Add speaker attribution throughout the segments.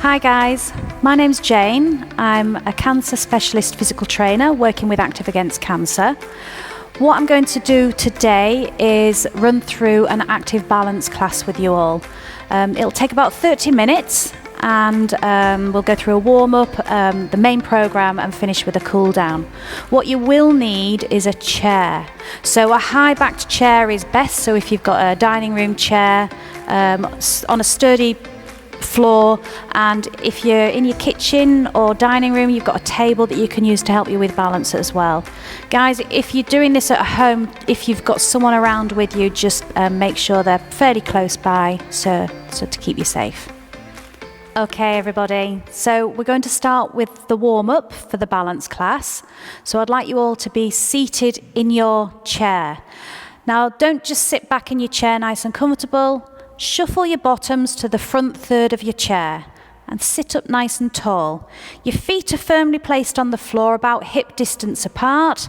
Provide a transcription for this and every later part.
Speaker 1: Hi guys, my name's Jane. I'm a cancer specialist physical trainer working with Active Against Cancer. What I'm going to do today is run through an active balance class with you all. It'll take about 30 minutes and we'll go through a warm-up, the main program, and finish with a cool down. What you will need is a chair. So a high-backed chair is best, so if you've got a dining room chair on a sturdy floor, and if you're in your kitchen or dining room, you've got a table that you can use to help you with balance as well. Guys, if you're doing this at home, if you've got someone around with you, just make sure they're fairly close by so to keep you safe. Okay everybody, so we're going to start with the warm-up for the balance class. So I'd like you all to be seated in your chair. Now don't just sit back in your chair nice and comfortable. Shuffle your bottoms to the front third of your chair and sit up nice and tall. Your feet are firmly placed on the floor about hip distance apart.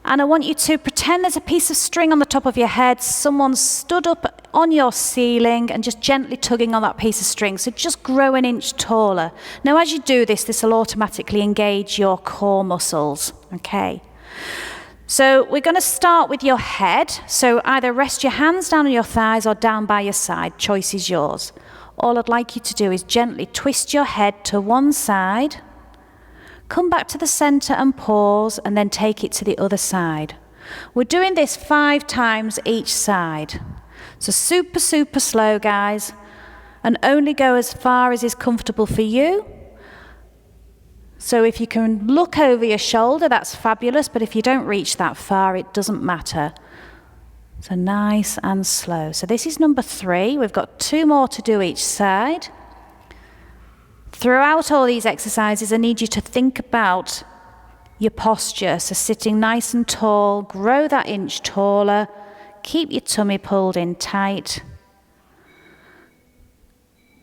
Speaker 1: And I want you to pretend there's a piece of string on the top of your head. Someone stood up on your ceiling and just gently tugging on that piece of string. So just grow an inch taller. Now as you do this, this will automatically engage your core muscles, okay? So we're going to start with your head. So either rest your hands down on your thighs or down by your side. Choice is yours. All I'd like you to do is gently twist your head to one side, come back to the center and pause, and then take it to the other side. We're doing this 5 times each side. So super, super slow, guys, and only go as far as is comfortable for you. So if you can look over your shoulder, that's fabulous, but if you don't reach that far, it doesn't matter. So nice and slow. So this is number 3. We've got 2 more to do each side. Throughout all these exercises, I need you to think about your posture. So sitting nice and tall, grow that inch taller, keep your tummy pulled in tight.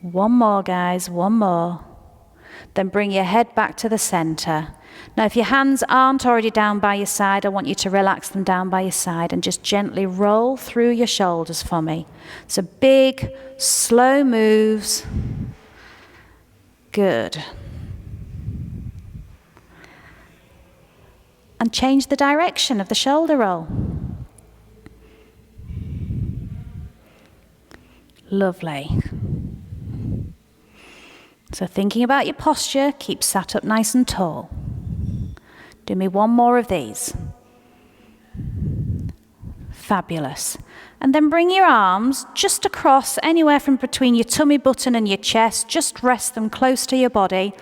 Speaker 1: One more, guys, one more. Then bring your head back to the center. Now, if your hands aren't already down by your side, I want you to relax them down by your side and just gently roll through your shoulders for me. So big, slow moves. Good. And change the direction of the shoulder roll. Lovely. So thinking about your posture, keep sat up nice and tall. Do me one more of these. Fabulous. And then bring your arms just across, anywhere from between your tummy button and your chest. Just rest them close to your body.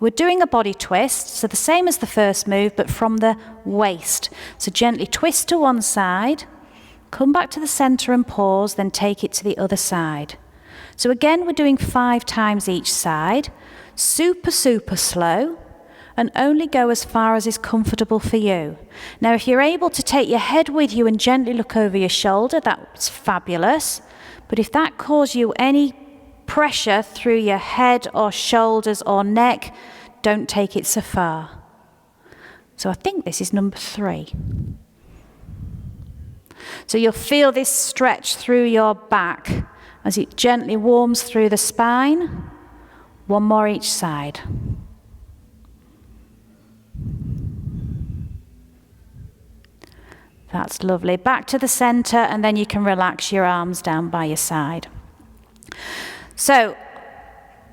Speaker 1: We're doing a body twist, so the same as the first move, but from the waist. So gently twist to one side, come back to the center and pause, then take it to the other side. So again, we're doing 5 times each side. Super, super slow, and only go as far as is comfortable for you. Now, if you're able to take your head with you and gently look over your shoulder, that's fabulous. But if that causes you any pressure through your head or shoulders or neck, don't take it so far. So I think this is number 3. So you'll feel this stretch through your back as it gently warms through the spine. One more each side. That's lovely. Back to the center, and then you can relax your arms down by your side. So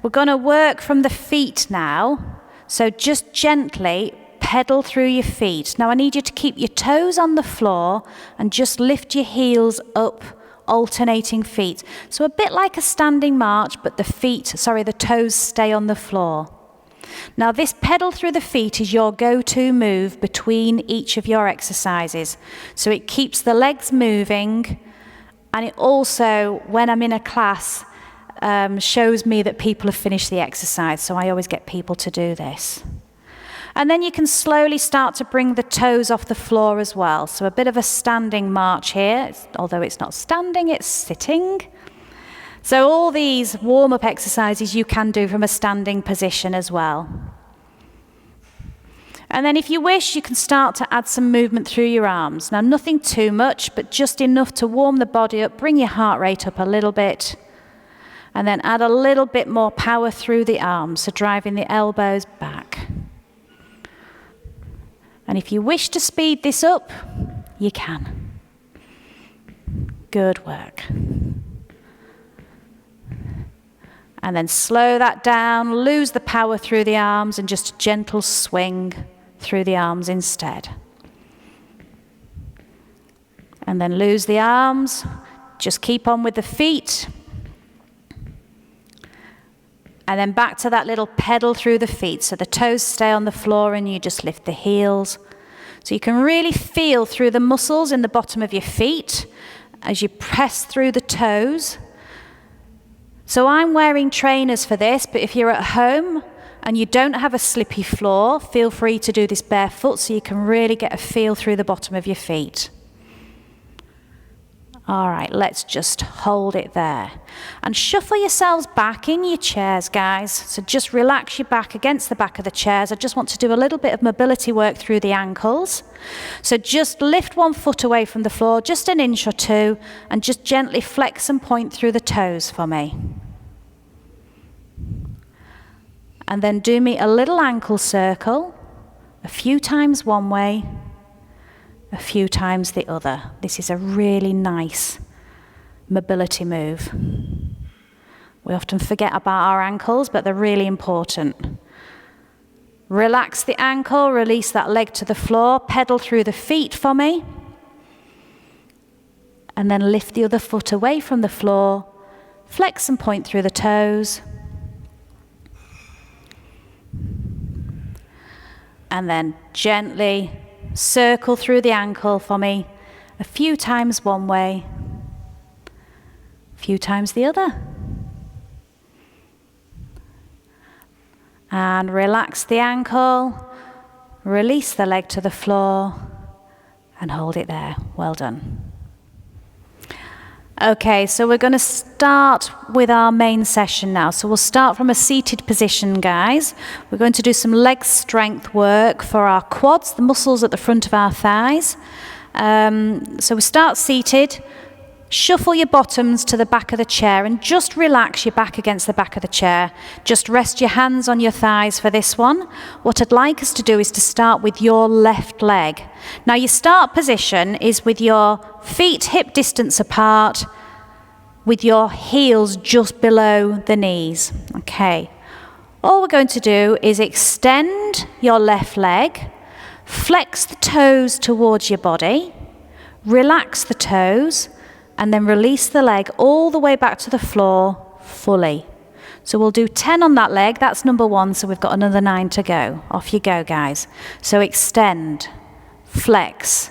Speaker 1: we're going to work from the feet now. So just gently pedal through your feet. Now I need you to keep your toes on the floor and just lift your heels up, alternating feet. So a bit like a standing march, but the toes stay on the floor. Now this pedal through the feet is your go-to move between each of your exercises. So it keeps the legs moving, and it also, when I'm in a class, shows me that people have finished the exercise. So I always get people to do this. And then you can slowly start to bring the toes off the floor as well. So a bit of a standing march here, although it's not standing, it's sitting. So all these warm-up exercises you can do from a standing position as well. And then if you wish, you can start to add some movement through your arms. Now nothing too much, but just enough to warm the body up, bring your heart rate up a little bit. And then add a little bit more power through the arms, so driving the elbows back. And if you wish to speed this up, you can. Good work. And then slow that down, lose the power through the arms, and just a gentle swing through the arms instead. And then lose the arms, just keep on with the feet. And then back to that little pedal through the feet, so the toes stay on the floor and you just lift the heels. So you can really feel through the muscles in the bottom of your feet as you press through the toes. So I'm wearing trainers for this, but if you're at home and you don't have a slippy floor, feel free to do this barefoot so you can really get a feel through the bottom of your feet. All right, let's just hold it there. And shuffle yourselves back in your chairs, guys. So just relax your back against the back of the chairs. I just want to do a little bit of mobility work through the ankles. So just lift one foot away from the floor, just an inch or two, and just gently flex and point through the toes for me. And then do me a little ankle circle, a few times one way, a few times the other. This is a really nice mobility move. We often forget about our ankles, but they're really important. Relax the ankle, release that leg to the floor, pedal through the feet for me, and then lift the other foot away from the floor, flex and point through the toes, and then gently circle through the ankle for me, a few times one way, a few times the other. And relax the ankle, release the leg to the floor, and hold it there. Well done. Okay, so we're going to start with our main session now. So we'll start from a seated position, guys. We're going to do some leg strength work for our quads, the muscles at the front of our thighs. So we start seated. Shuffle your bottoms to the back of the chair and just relax your back against the back of the chair. Just rest your hands on your thighs for this one. What I'd like us to do is to start with your left leg. Now your start position is with your feet hip distance apart, with your heels just below the knees. Okay. All we're going to do is extend your left leg, flex the toes towards your body, relax the toes, and then release the leg all the way back to the floor fully. So we'll do 10 on that leg. That's number 1, so we've got another 9 to go. Off you go, guys. So extend, flex,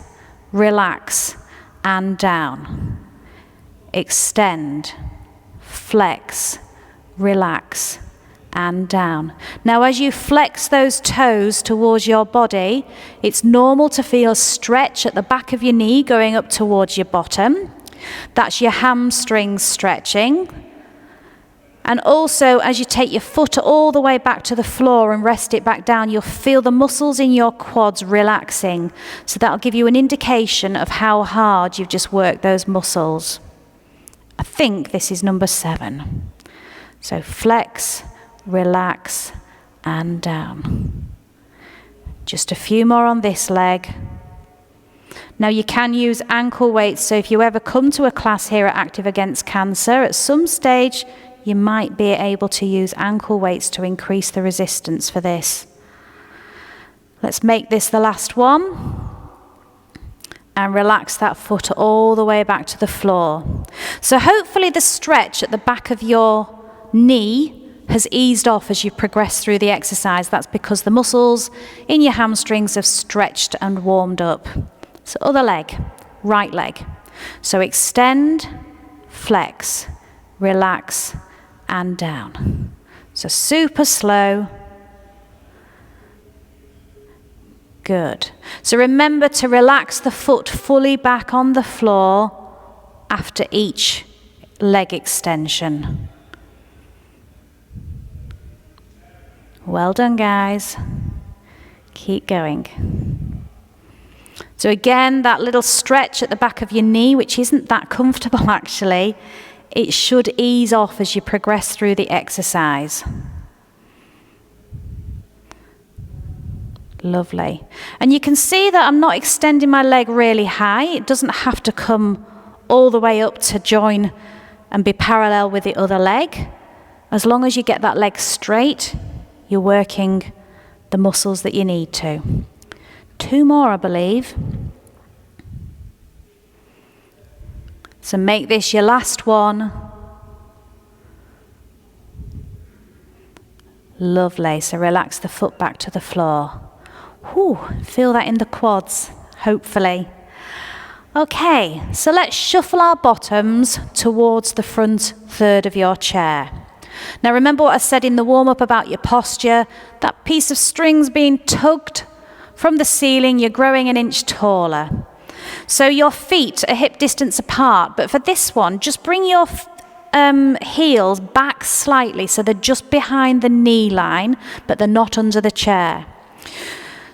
Speaker 1: relax, and down. Extend, flex, relax, and down. Now as you flex those toes towards your body, it's normal to feel a stretch at the back of your knee going up towards your bottom. That's your hamstrings stretching. And also, as you take your foot all the way back to the floor and rest it back down, you'll feel the muscles in your quads relaxing. So that'll give you an indication of how hard you've just worked those muscles. I think this is number 7. So flex, relax, and down. Just a few more on this leg. Now you can use ankle weights, so if you ever come to a class here at Active Against Cancer, at some stage you might be able to use ankle weights to increase the resistance for this. Let's make this the last one. And relax that foot all the way back to the floor. So hopefully the stretch at the back of your knee has eased off as you progress through the exercise. That's because the muscles in your hamstrings have stretched and warmed up. So other leg, right leg. So extend, flex, relax, and down. So super slow. Good. So remember to relax the foot fully back on the floor after each leg extension. Well done, guys. Keep going. So again, that little stretch at the back of your knee, which isn't that comfortable actually, it should ease off as you progress through the exercise. Lovely. And you can see that I'm not extending my leg really high. It doesn't have to come all the way up to join and be parallel with the other leg. As long as you get that leg straight, you're working the muscles that you need to. 2 more, I believe. So make this your last one. Lovely. So relax the foot back to the floor. Whew, feel that in the quads, hopefully. Okay, so let's shuffle our bottoms towards the front third of your chair. Now remember what I said in the warm-up about your posture? That piece of string's being tugged from the ceiling, you're growing an inch taller. So your feet are hip distance apart, but for this one, just bring your heels back slightly so they're just behind the knee line, but they're not under the chair.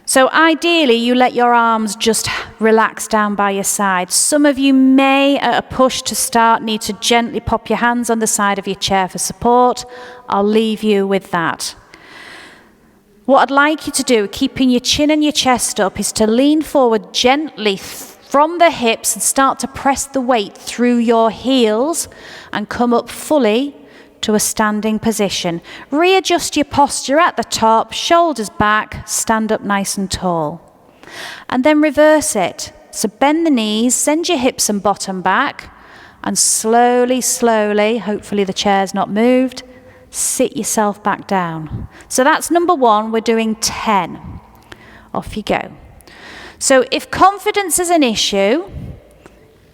Speaker 1: So ideally, you let your arms just relax down by your side. Some of you may, at a push to start, need to gently pop your hands on the side of your chair for support. I'll leave you with that. What I'd like you to do, keeping your chin and your chest up, is to lean forward gently from the hips and start to press the weight through your heels and come up fully to a standing position. Readjust your posture at the top, shoulders back, stand up nice and tall. And then reverse it. So bend the knees, send your hips and bottom back, and slowly, slowly, hopefully the chair's not moved, sit yourself back down. So that's number 1, we're doing 10. Off you go. So if confidence is an issue,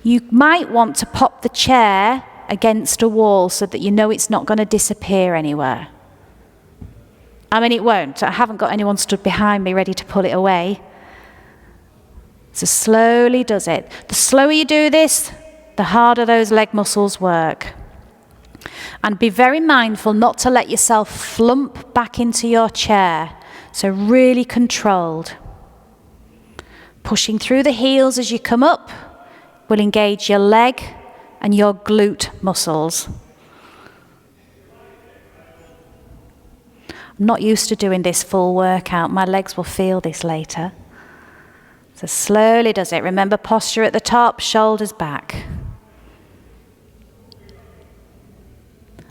Speaker 1: you might want to pop the chair against a wall so that you know it's not going to disappear anywhere. I mean, it won't. I haven't got anyone stood behind me ready to pull it away. So slowly does it. The slower you do this, the harder those leg muscles work. And be very mindful not to let yourself flump back into your chair. So really controlled. Pushing through the heels as you come up will engage your leg and your glute muscles. I'm not used to doing this full workout. My legs will feel this later. So slowly does it. Remember, posture at the top, shoulders back.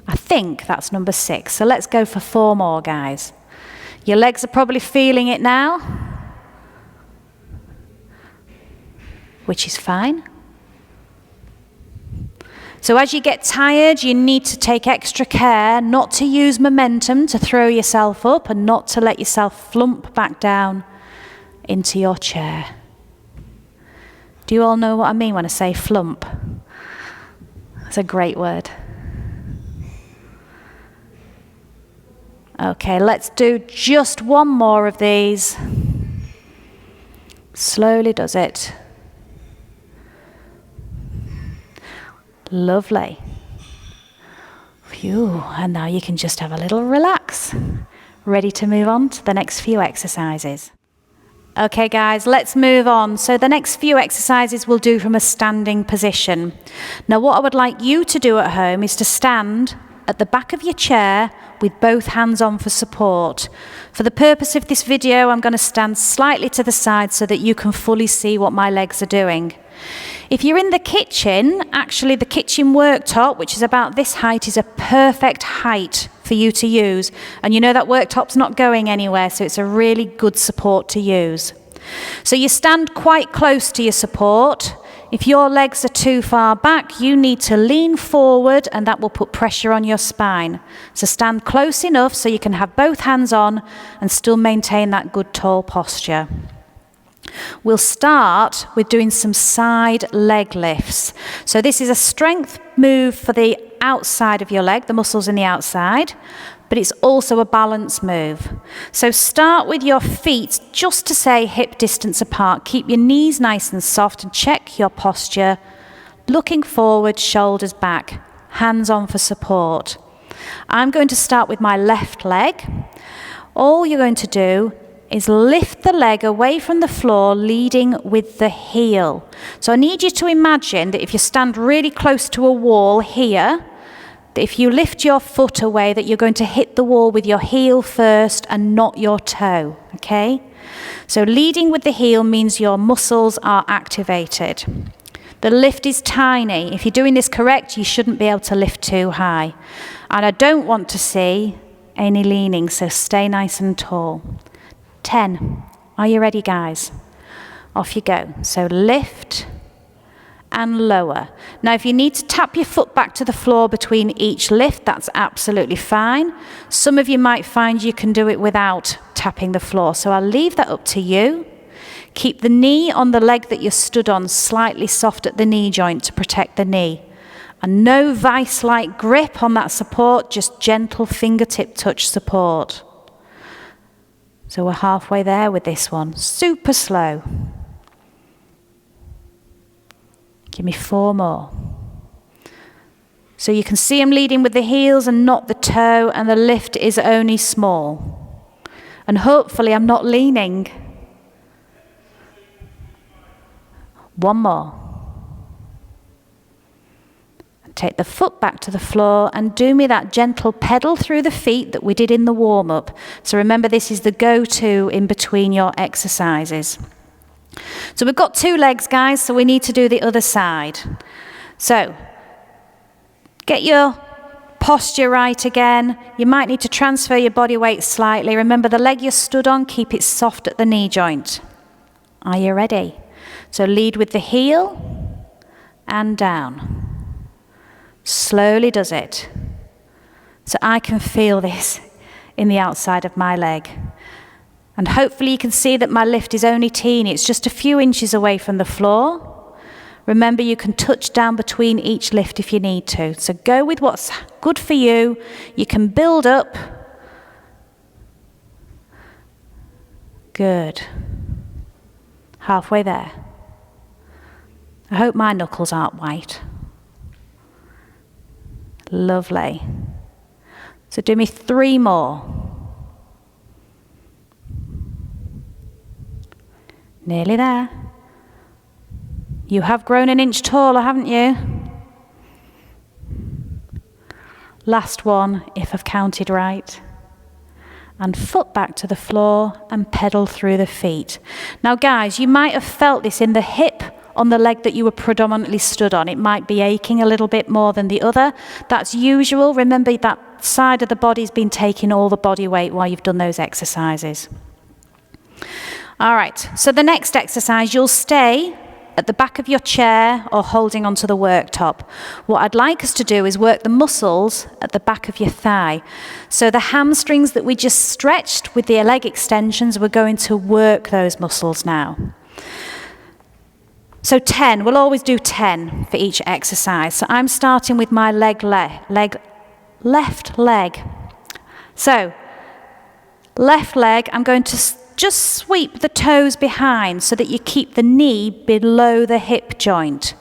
Speaker 1: I think that's number 6. So let's go for 4 more, guys. Your legs are probably feeling it now, which is fine. So as you get tired, you need to take extra care not to use momentum to throw yourself up and not to let yourself flump back down into your chair. Do you all know what I mean when I say flump? That's a great word. Okay, let's do just 1 more of these. Slowly does it. Lovely. Phew, and now you can just have a little relax. Ready to move on to the next few exercises. Okay guys, let's move on. So the next few exercises we'll do from a standing position. Now what I would like you to do at home is to stand at the back of your chair with both hands on for support. For the purpose of this video, I'm going to stand slightly to the side so that you can fully see what my legs are doing. If you're in the kitchen, actually the kitchen worktop, which is about this height, is a perfect height for you to use. And you know that worktop's not going anywhere, so it's a really good support to use. So you stand quite close to your support. If your legs are too far back, you need to lean forward and that will put pressure on your spine. So stand close enough so you can have both hands on and still maintain that good tall posture. We'll start with doing some side leg lifts. So this is a strength move for the outside of your leg, the muscles in the outside, but it's also a balance move. So start with your feet just to say hip distance apart. Keep your knees nice and soft and check your posture. Looking forward, shoulders back, hands on for support. I'm going to start with my left leg. All you're going to do is lift the leg away from the floor, leading with the heel. So I need you to imagine that if you stand really close to a wall here, that if you lift your foot away, that you're going to hit the wall with your heel first and not your toe, okay? So leading with the heel means your muscles are activated. The lift is tiny. If you're doing this correct, you shouldn't be able to lift too high. And I don't want to see any leaning, so stay nice and tall. 10. Are you ready, guys? Off you go. So lift and lower. Now, if you need to tap your foot back to the floor between each lift, that's absolutely fine. Some of you might find you can do it without tapping the floor, so I'll leave that up to you. Keep the knee on the leg that you're stood on slightly soft at the knee joint to protect the knee. And no vice-like grip on that support, just gentle fingertip touch support. So we're halfway there with this one. Super slow. Give me 4 more. So you can see I'm leading with the heels and not the toe, and the lift is only small. And hopefully I'm not leaning. 1 more. Take the foot back to the floor and do me that gentle pedal through the feet that we did in the warm-up. So remember, this is the go-to in between your exercises. So we've got 2 legs, guys, so we need to do the other side. So get your posture right again. You might need to transfer your body weight slightly. Remember, the leg you're stood on, keep it soft at the knee joint. Are you ready? So lead with the heel and down. Slowly does it. So I can feel this in the outside of my leg. And hopefully you can see that my lift is only teeny. It's just a few inches away from the floor. Remember, you can touch down between each lift if you need to. So go with what's good for you. You can build up. Good. Halfway there. I hope my knuckles aren't white. Lovely. So do me 3 more. Nearly there. You have grown an inch taller, haven't you? Last one, if I've counted right. And foot back to the floor and pedal through the feet. Now, guys, you might have felt this in the hip on the leg that you were predominantly stood on. It might be aching a little bit more than the other. That's usual. Remember, that side of the body's been taking all the body weight while you've done those exercises. All right, so the next exercise, you'll stay at the back of your chair or holding onto the worktop. What I'd like us to do is work the muscles at the back of your thigh. So the hamstrings that we just stretched with the leg extensions, we're going to work those muscles now. So 10, we'll always do 10 for each exercise. So I'm starting with my left leg. So left leg, I'm going to just sweep the toes behind so that you keep the knee below the hip joint.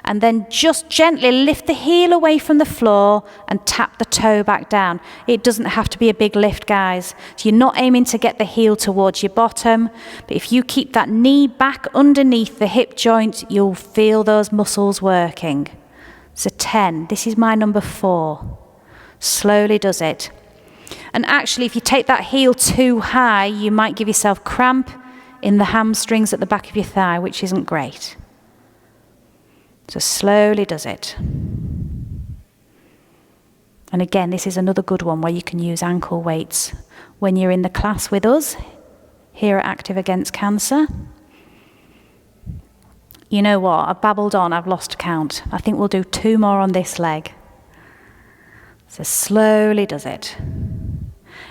Speaker 1: And then just gently lift the heel away from the floor and tap the toe back down. It doesn't have to be a big lift, guys. So you're not aiming to get the heel towards your bottom, but if you keep that knee back underneath the hip joint, you'll feel those muscles working. So 10, this is my number 4. Slowly does it. And actually, if you take that heel too high, you might give yourself cramp in the hamstrings at the back of your thigh, which isn't great. So slowly does it. And again, this is another good one where you can use ankle weights when you're in the class with us here at Active Against Cancer. You know what? I've babbled on. I've lost count. I think we'll do 2 more on this leg. So slowly does it.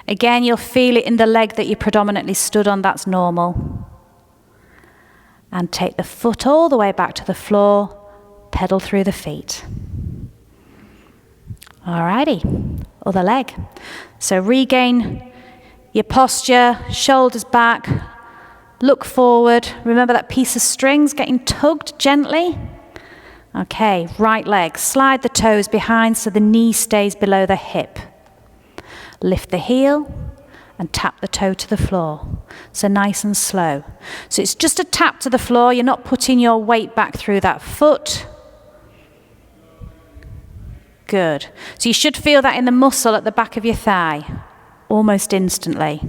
Speaker 1: Again, you'll feel it in the leg that you predominantly stood on. That's normal. And take the foot all the way back to the floor. Pedal through the feet. Alrighty, other leg. So regain your posture, shoulders back, look forward. Remember that piece of string's getting tugged gently. Okay, right leg. Slide the toes behind so the knee stays below the hip. Lift the heel and tap the toe to the floor. So nice and slow. So it's just a tap to the floor. You're not putting your weight back through that foot. Good. So you should feel that in the muscle at the back of your thigh, almost instantly.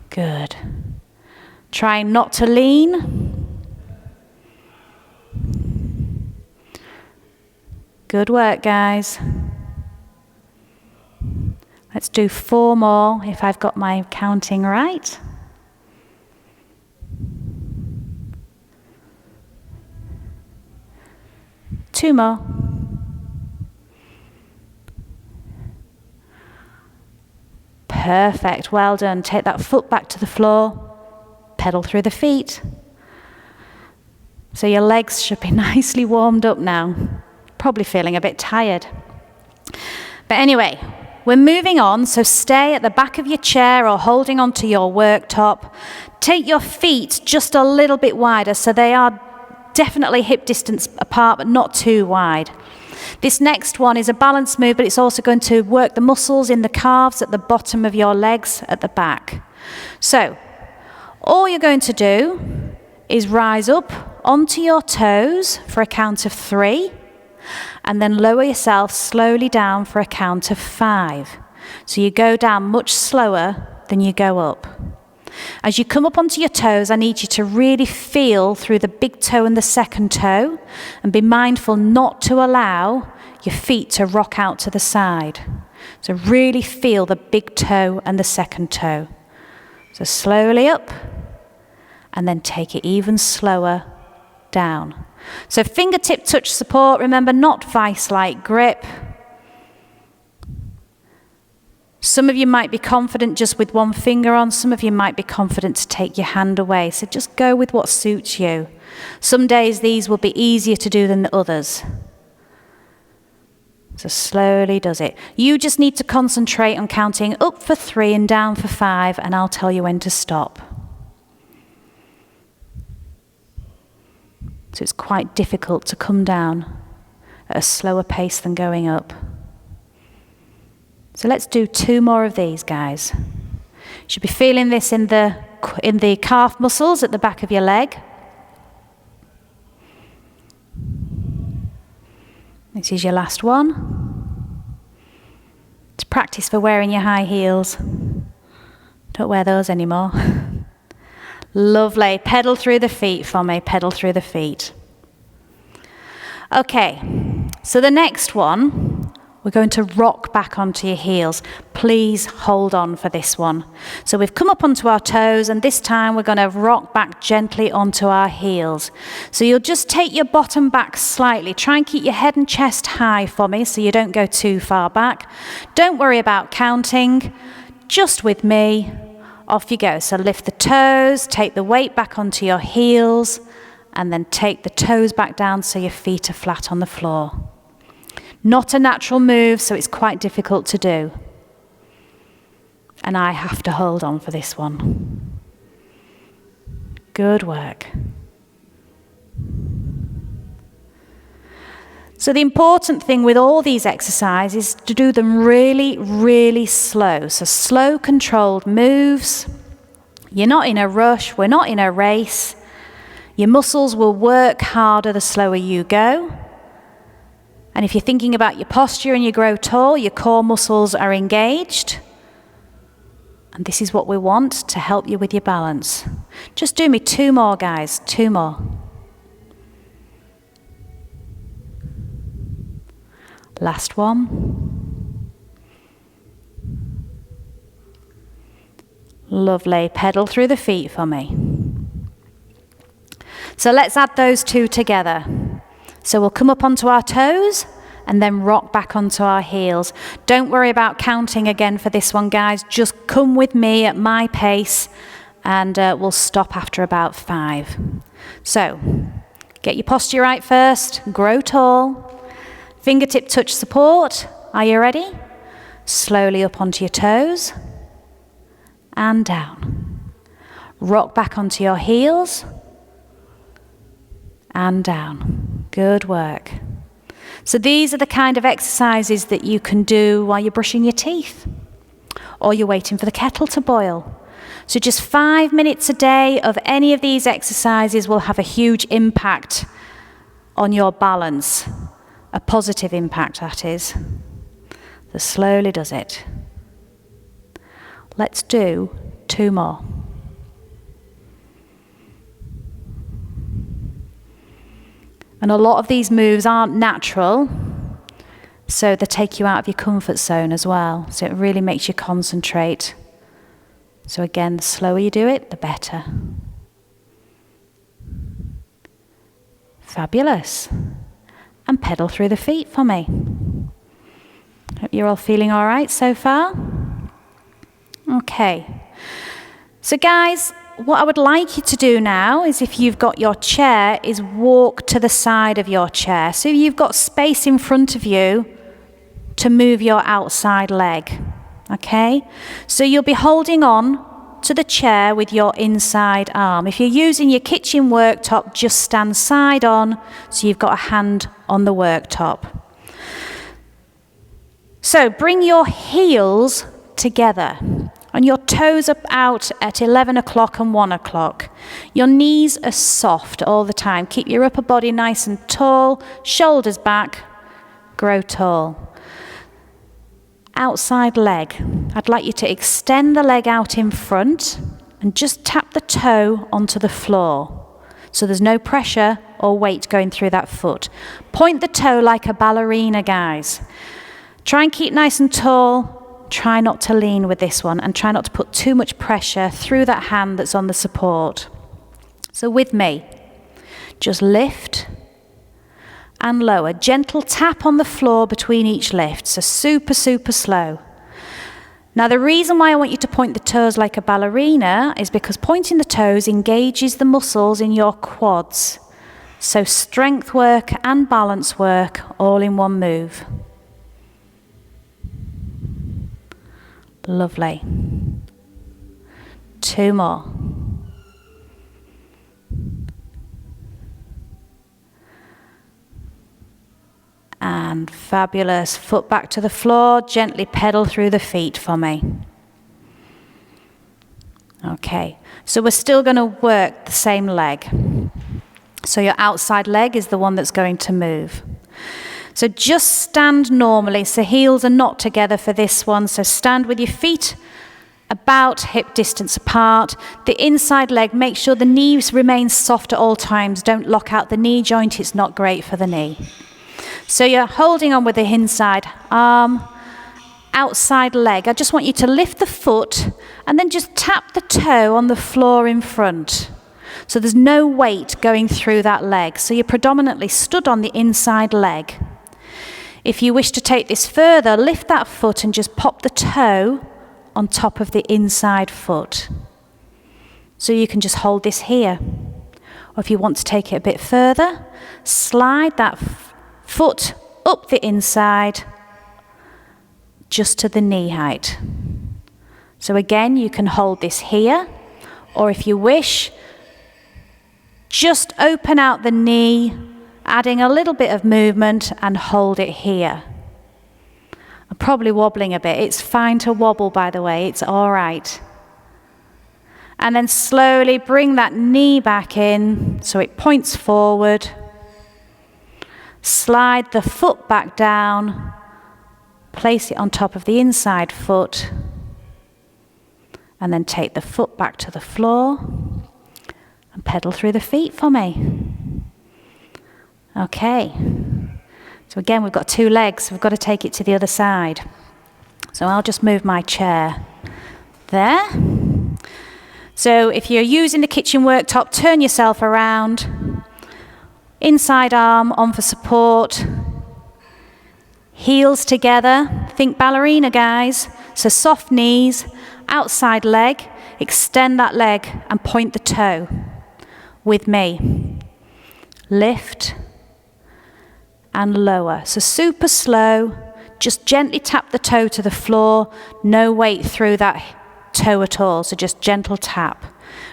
Speaker 1: Good. Try not to lean. Good work, guys. Let's do 4 more if I've got my counting right. Two more. Perfect, well done. Take that foot back to the floor, pedal through the feet. So your legs should be nicely warmed up now. Probably feeling a bit tired. But anyway, we're moving on, so stay at the back of your chair or holding onto your worktop. Take your feet just a little bit wider, so they are definitely hip distance apart, but not too wide. This next one is a balance move, but it's also going to work the muscles in the calves at the bottom of your legs at the back. So, all you're going to do is rise up onto your toes for a count of 3, and then lower yourself slowly down for a count of 5. So you go down much slower than you go up. As you come up onto your toes, I need you to really feel through the big toe and the second toe, and be mindful not to allow your feet to rock out to the side. So really feel the big toe and the second toe. So slowly up, and then take it even slower down. So fingertip touch support, remember, not vice-like grip. Some of you might be confident just with one finger on, some of you might be confident to take your hand away. So just go with what suits you. Some days these will be easier to do than the others. So slowly does it. You just need to concentrate on counting up for 3 and down for 5, and I'll tell you when to stop. So it's quite difficult to come down at a slower pace than going up. So let's do 2 more of these, guys. You should be feeling this in the calf muscles at the back of your leg. This is your last one. It's practice for wearing your high heels. Don't wear those anymore. Lovely. Pedal through the feet for me. Pedal through the feet. Okay, so the next one, we're going to rock back onto your heels. Please hold on for this one. So we've come up onto our toes, and this time we're going to rock back gently onto our heels. So you'll just take your bottom back slightly. Try and keep your head and chest high for me so you don't go too far back. Don't worry about counting. Just with me. Off you go. So lift the toes, take the weight back onto your heels, and then take the toes back down so your feet are flat on the floor. Not a natural move, so it's quite difficult to do. And I have to hold on for this one. Good work. So the important thing with all these exercises is to do them really, really slow. So slow, controlled moves. You're not in a rush. We're not in a race. Your muscles will work harder the slower you go. And if you're thinking about your posture and you grow tall, your core muscles are engaged. And this is what we want to help you with your balance. Just do me 2 more, guys. 2 more. Last one. Lovely. Pedal through the feet for me. So let's add those 2 together. So we'll come up onto our toes and then rock back onto our heels. Don't worry about counting again for this one, guys. Just come with me at my pace, and we'll stop after about 5. So get your posture right first. Grow tall. Fingertip touch support. Are you ready? Slowly up onto your toes and down. Rock back onto your heels and down. Good work. So these are the kind of exercises that you can do while you're brushing your teeth. or you're waiting for the kettle to boil. So just 5 minutes a day of any of these exercises will have a huge impact on your balance. A positive impact, that is. So slowly does it. Let's do 2 more. And a lot of these moves aren't natural, so they take you out of your comfort zone as well. So it really makes you concentrate. So again, the slower you do it, the better. Fabulous. And pedal through the feet for me. Hope you're all feeling all right so far. Okay. So guys, what I would like you to do now is, if you've got your chair, is walk to the side of your chair. So you've got space in front of you to move your outside leg. Okay? So you'll be holding on to the chair with your inside arm. If you're using your kitchen worktop, just stand side on so you've got a hand on the worktop. So bring your heels together and your toes up out at 11 o'clock and 1 o'clock. Your knees are soft all the time. Keep your upper body nice and tall, shoulders back, grow tall. Outside leg. I'd like you to extend the leg out in front and just tap the toe onto the floor. So there's no pressure or weight going through that foot. Point the toe like a ballerina, guys. Try and keep nice and tall. Try not to lean with this one, and try not to put too much pressure through that hand that's on the support. So with me, just lift and lower. Gentle tap on the floor between each lift. So super, super slow. Now the reason why I want you to point the toes like a ballerina is because pointing the toes engages the muscles in your quads. So strength work and balance work all in one move. Lovely. 2 more. And fabulous. Foot back to the floor. Gently pedal through the feet for me. Okay. So we're still going to work the same leg. So your outside leg is the one that's going to move. So just stand normally. So heels are not together for this one. So stand with your feet about hip distance apart. The inside leg, make sure the knees remain soft at all times. Don't lock out the knee joint. It's not great for the knee. So you're holding on with the inside arm, outside leg. I just want you to lift the foot and then just tap the toe on the floor in front. So there's no weight going through that leg. So you're predominantly stood on the inside leg. If you wish to take this further, lift that foot and just pop the toe on top of the inside foot. So you can just hold this here. Or if you want to take it a bit further, slide that foot up the inside just to the knee height. So again, you can hold this here, or if you wish, just open out the knee, adding a little bit of movement, and hold it here. I'm probably wobbling a bit. It's fine to wobble, by the way. It's all right. And then slowly bring that knee back in so it points forward. Slide the foot back down, place it on top of the inside foot, and then take the foot back to the floor and pedal through the feet for me. Okay, so again we've got 2 legs, we've got to take it to the other side. So I'll just move my chair there. So if you're using the kitchen worktop, turn yourself around. Inside arm on for support. Heels together. Think ballerina, guys. So soft knees, outside leg. Extend that leg and point the toe with me. Lift and lower. So super slow. Just gently tap the toe to the floor. No weight through that toe at all. So just gentle tap.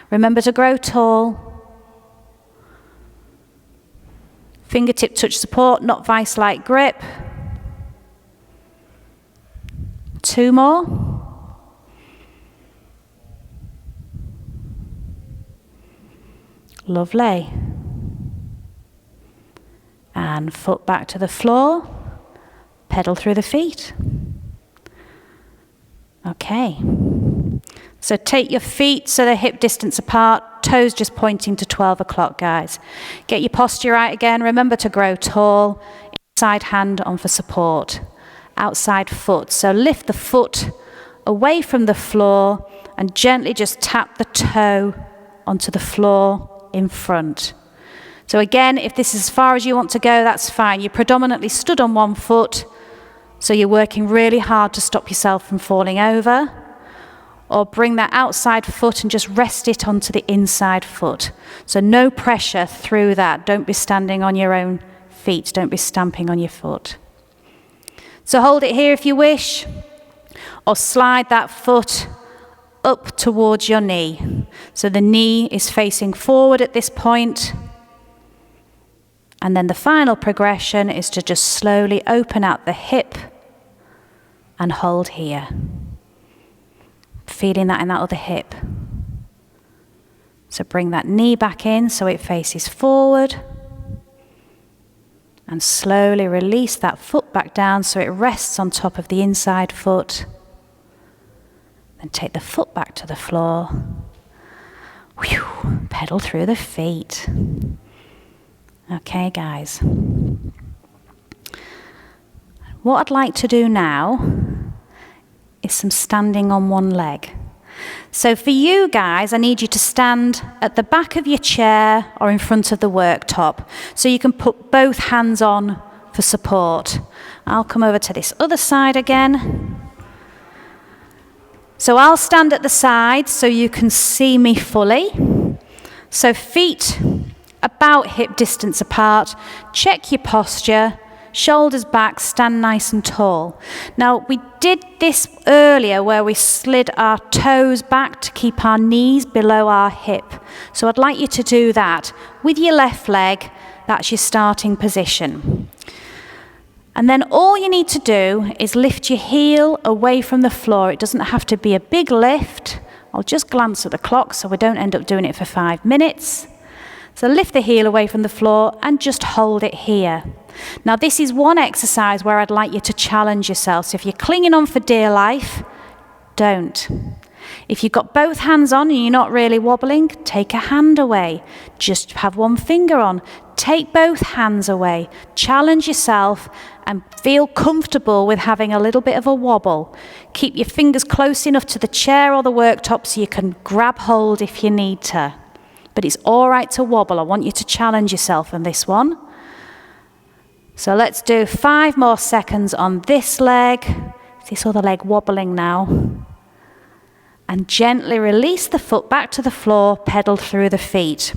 Speaker 1: Remember to grow tall. Fingertip touch support, not vice-like grip. 2 more. Lovely. And foot back to the floor, pedal through the feet. Okay. So take your feet so they're hip distance apart, toes just pointing to 12 o'clock, guys. Get your posture right again. Remember to grow tall. Inside hand on for support. Outside foot. So lift the foot away from the floor and gently just tap the toe onto the floor in front. So again, if this is as far as you want to go, that's fine. You're predominantly stood on one foot, so you're working really hard to stop yourself from falling over. Or bring that outside foot and just rest it onto the inside foot. So no pressure through that. Don't be standing on your own feet. Don't be stamping on your foot. So hold it here if you wish, or slide that foot up towards your knee. So the knee is facing forward at this point. And then the final progression is to just slowly open out the hip and hold here. Feeling that in that other hip. So bring that knee back in so it faces forward. And slowly release that foot back down so it rests on top of the inside foot. Then take the foot back to the floor. Whew, pedal through the feet. Okay, guys. What I'd like to do now is some standing on one leg. So for you guys, I need you to stand at the back of your chair or in front of the worktop so you can put both hands on for support. I'll come over to this other side again. So I'll stand at the side so you can see me fully. So feet about hip distance apart. Check your posture. Shoulders back, stand nice and tall. Now, we did this earlier where we slid our toes back to keep our knees below our hip. So I'd like you to do that with your left leg. That's your starting position. And then all you need to do is lift your heel away from the floor. It doesn't have to be a big lift. I'll just glance at the clock so we don't end up doing it for 5 minutes. So lift the heel away from the floor and just hold it here. Now this is one exercise where I'd like you to challenge yourself. So if you're clinging on for dear life, don't. If you've got both hands on and you're not really wobbling, take a hand away. Just have one finger on. Take both hands away. Challenge yourself and feel comfortable with having a little bit of a wobble. Keep your fingers close enough to the chair or the worktop so you can grab hold if you need to. But it's all right to wobble. I want you to challenge yourself on this one. So let's do 5 more seconds on this leg. Is this other leg wobbling now? And gently release the foot back to the floor, pedal through the feet.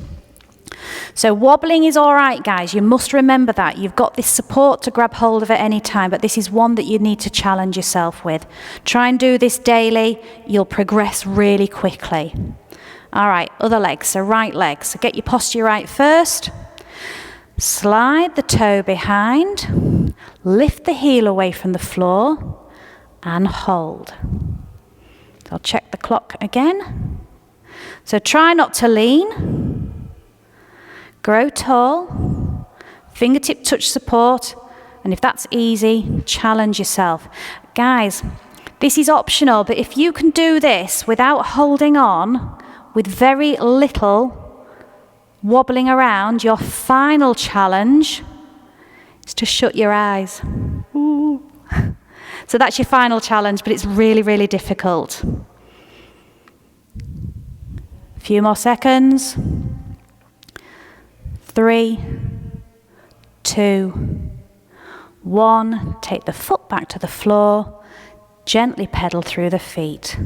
Speaker 1: So wobbling is all right, guys. You must remember that. You've got this support to grab hold of at any time, but this is one that you need to challenge yourself with. Try and do this daily. You'll progress really quickly. All right, other leg, so right leg. So get your posture right first. Slide the toe behind. Lift the heel away from the floor and hold. So I'll check the clock again. So try not to lean. Grow tall. Fingertip touch support. And if that's easy, challenge yourself. Guys, this is optional, but if you can do this without holding on, with very little wobbling around, your final challenge is to shut your eyes. Ooh. So that's your final challenge, but it's really, really difficult. A few more seconds. 3, 2, 1. Take the foot back to the floor. Gently pedal through the feet.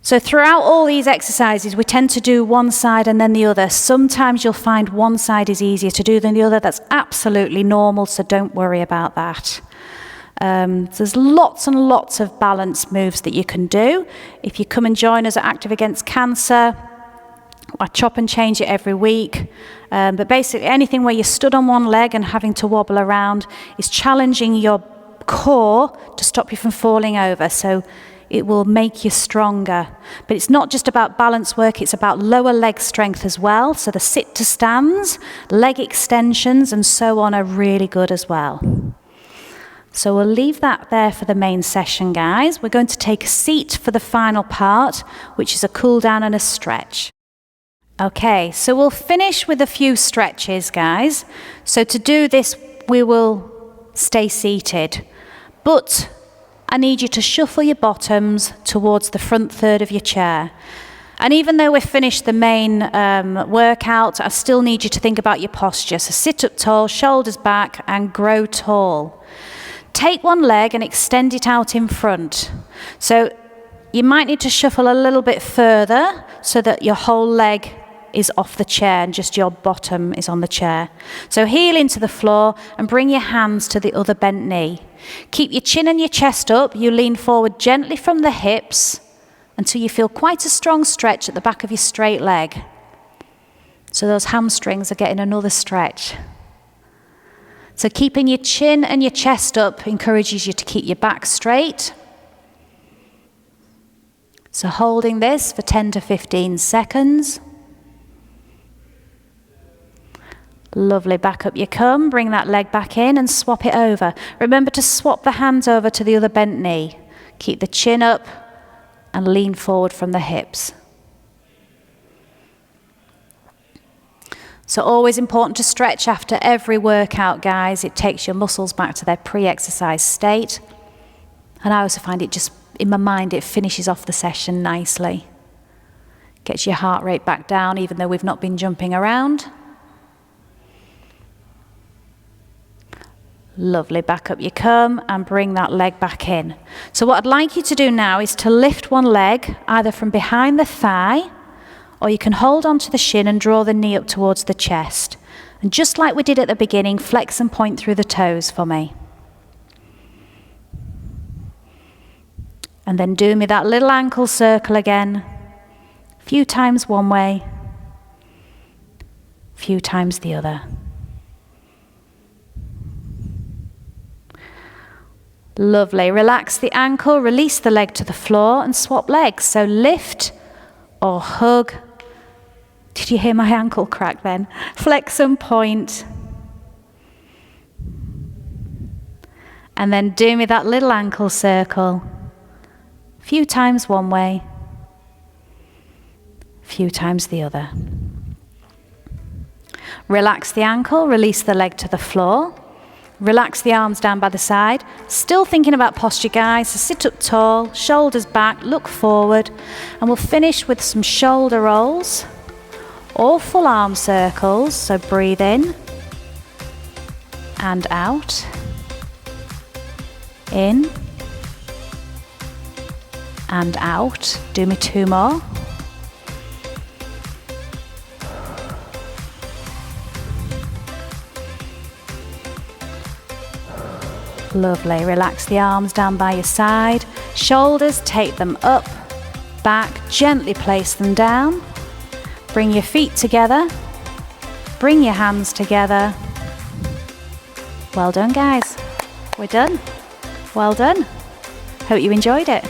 Speaker 1: So throughout all these exercises, we tend to do one side and then the other. Sometimes you'll find one side is easier to do than the other. That's absolutely normal, so don't worry about that. There's lots and lots of balance moves that you can do. If you come and join us at Active Against Cancer, I chop and change it every week. But basically anything where you're stood on one leg and having to wobble around is challenging your core to stop you from falling over. So it will make you stronger. But it's not just about balance work, it's about lower leg strength as well. So the sit to stands, leg extensions and so on are really good as well. So we'll leave that there for the main session, guys. We're going to take a seat for the final part, which is a cool down and a stretch. Okay, so we'll finish with a few stretches, guys. So to do this, we will stay seated. But I need you to shuffle your bottoms towards the front third of your chair. And even though we've finished the main workout, I still need you to think about your posture. So sit up tall, shoulders back, and grow tall. Take one leg and extend it out in front. So you might need to shuffle a little bit further so that your whole leg is off the chair and just your bottom is on the chair. So heel into the floor and bring your hands to the other bent knee. Keep your chin and your chest up. You lean forward gently from the hips until you feel quite a strong stretch at the back of your straight leg. So those hamstrings are getting another stretch. So keeping your chin and your chest up encourages you to keep your back straight. So holding this for 10 to 15 seconds. Lovely, back up you come, bring that leg back in and swap it over. Remember to swap the hands over to the other bent knee. Keep the chin up and lean forward from the hips. So always important to stretch after every workout, guys. It takes your muscles back to their pre-exercise state. And I also find it just, in my mind, it finishes off the session nicely. Gets your heart rate back down even though we've not been jumping around. Lovely, back up you come and bring that leg back in. So what I'd like you to do now is to lift one leg either from behind the thigh, or you can hold onto the shin and draw the knee up towards the chest. And just like we did at the beginning, flex and point through the toes for me. And then do me that little ankle circle again. A few times one way, a few times the other. Lovely. Relax the ankle, release the leg to the floor and swap legs. So lift or hug. Did you hear my ankle crack then? Flex and point. And then do me that little ankle circle. A few times one way, a few times the other. Relax the ankle, release the leg to the floor. Relax the arms down by the side. Still thinking about posture, guys. So sit up tall, shoulders back, look forward. And we'll finish with some shoulder rolls or full arm circles. So breathe in and out. In and out. Do me two more. Lovely. Relax the arms down by your side. Shoulders, take them up, back, gently place them down. Bring your feet together. Bring your hands together. Well done, guys. We're done. Well done. Hope you enjoyed it.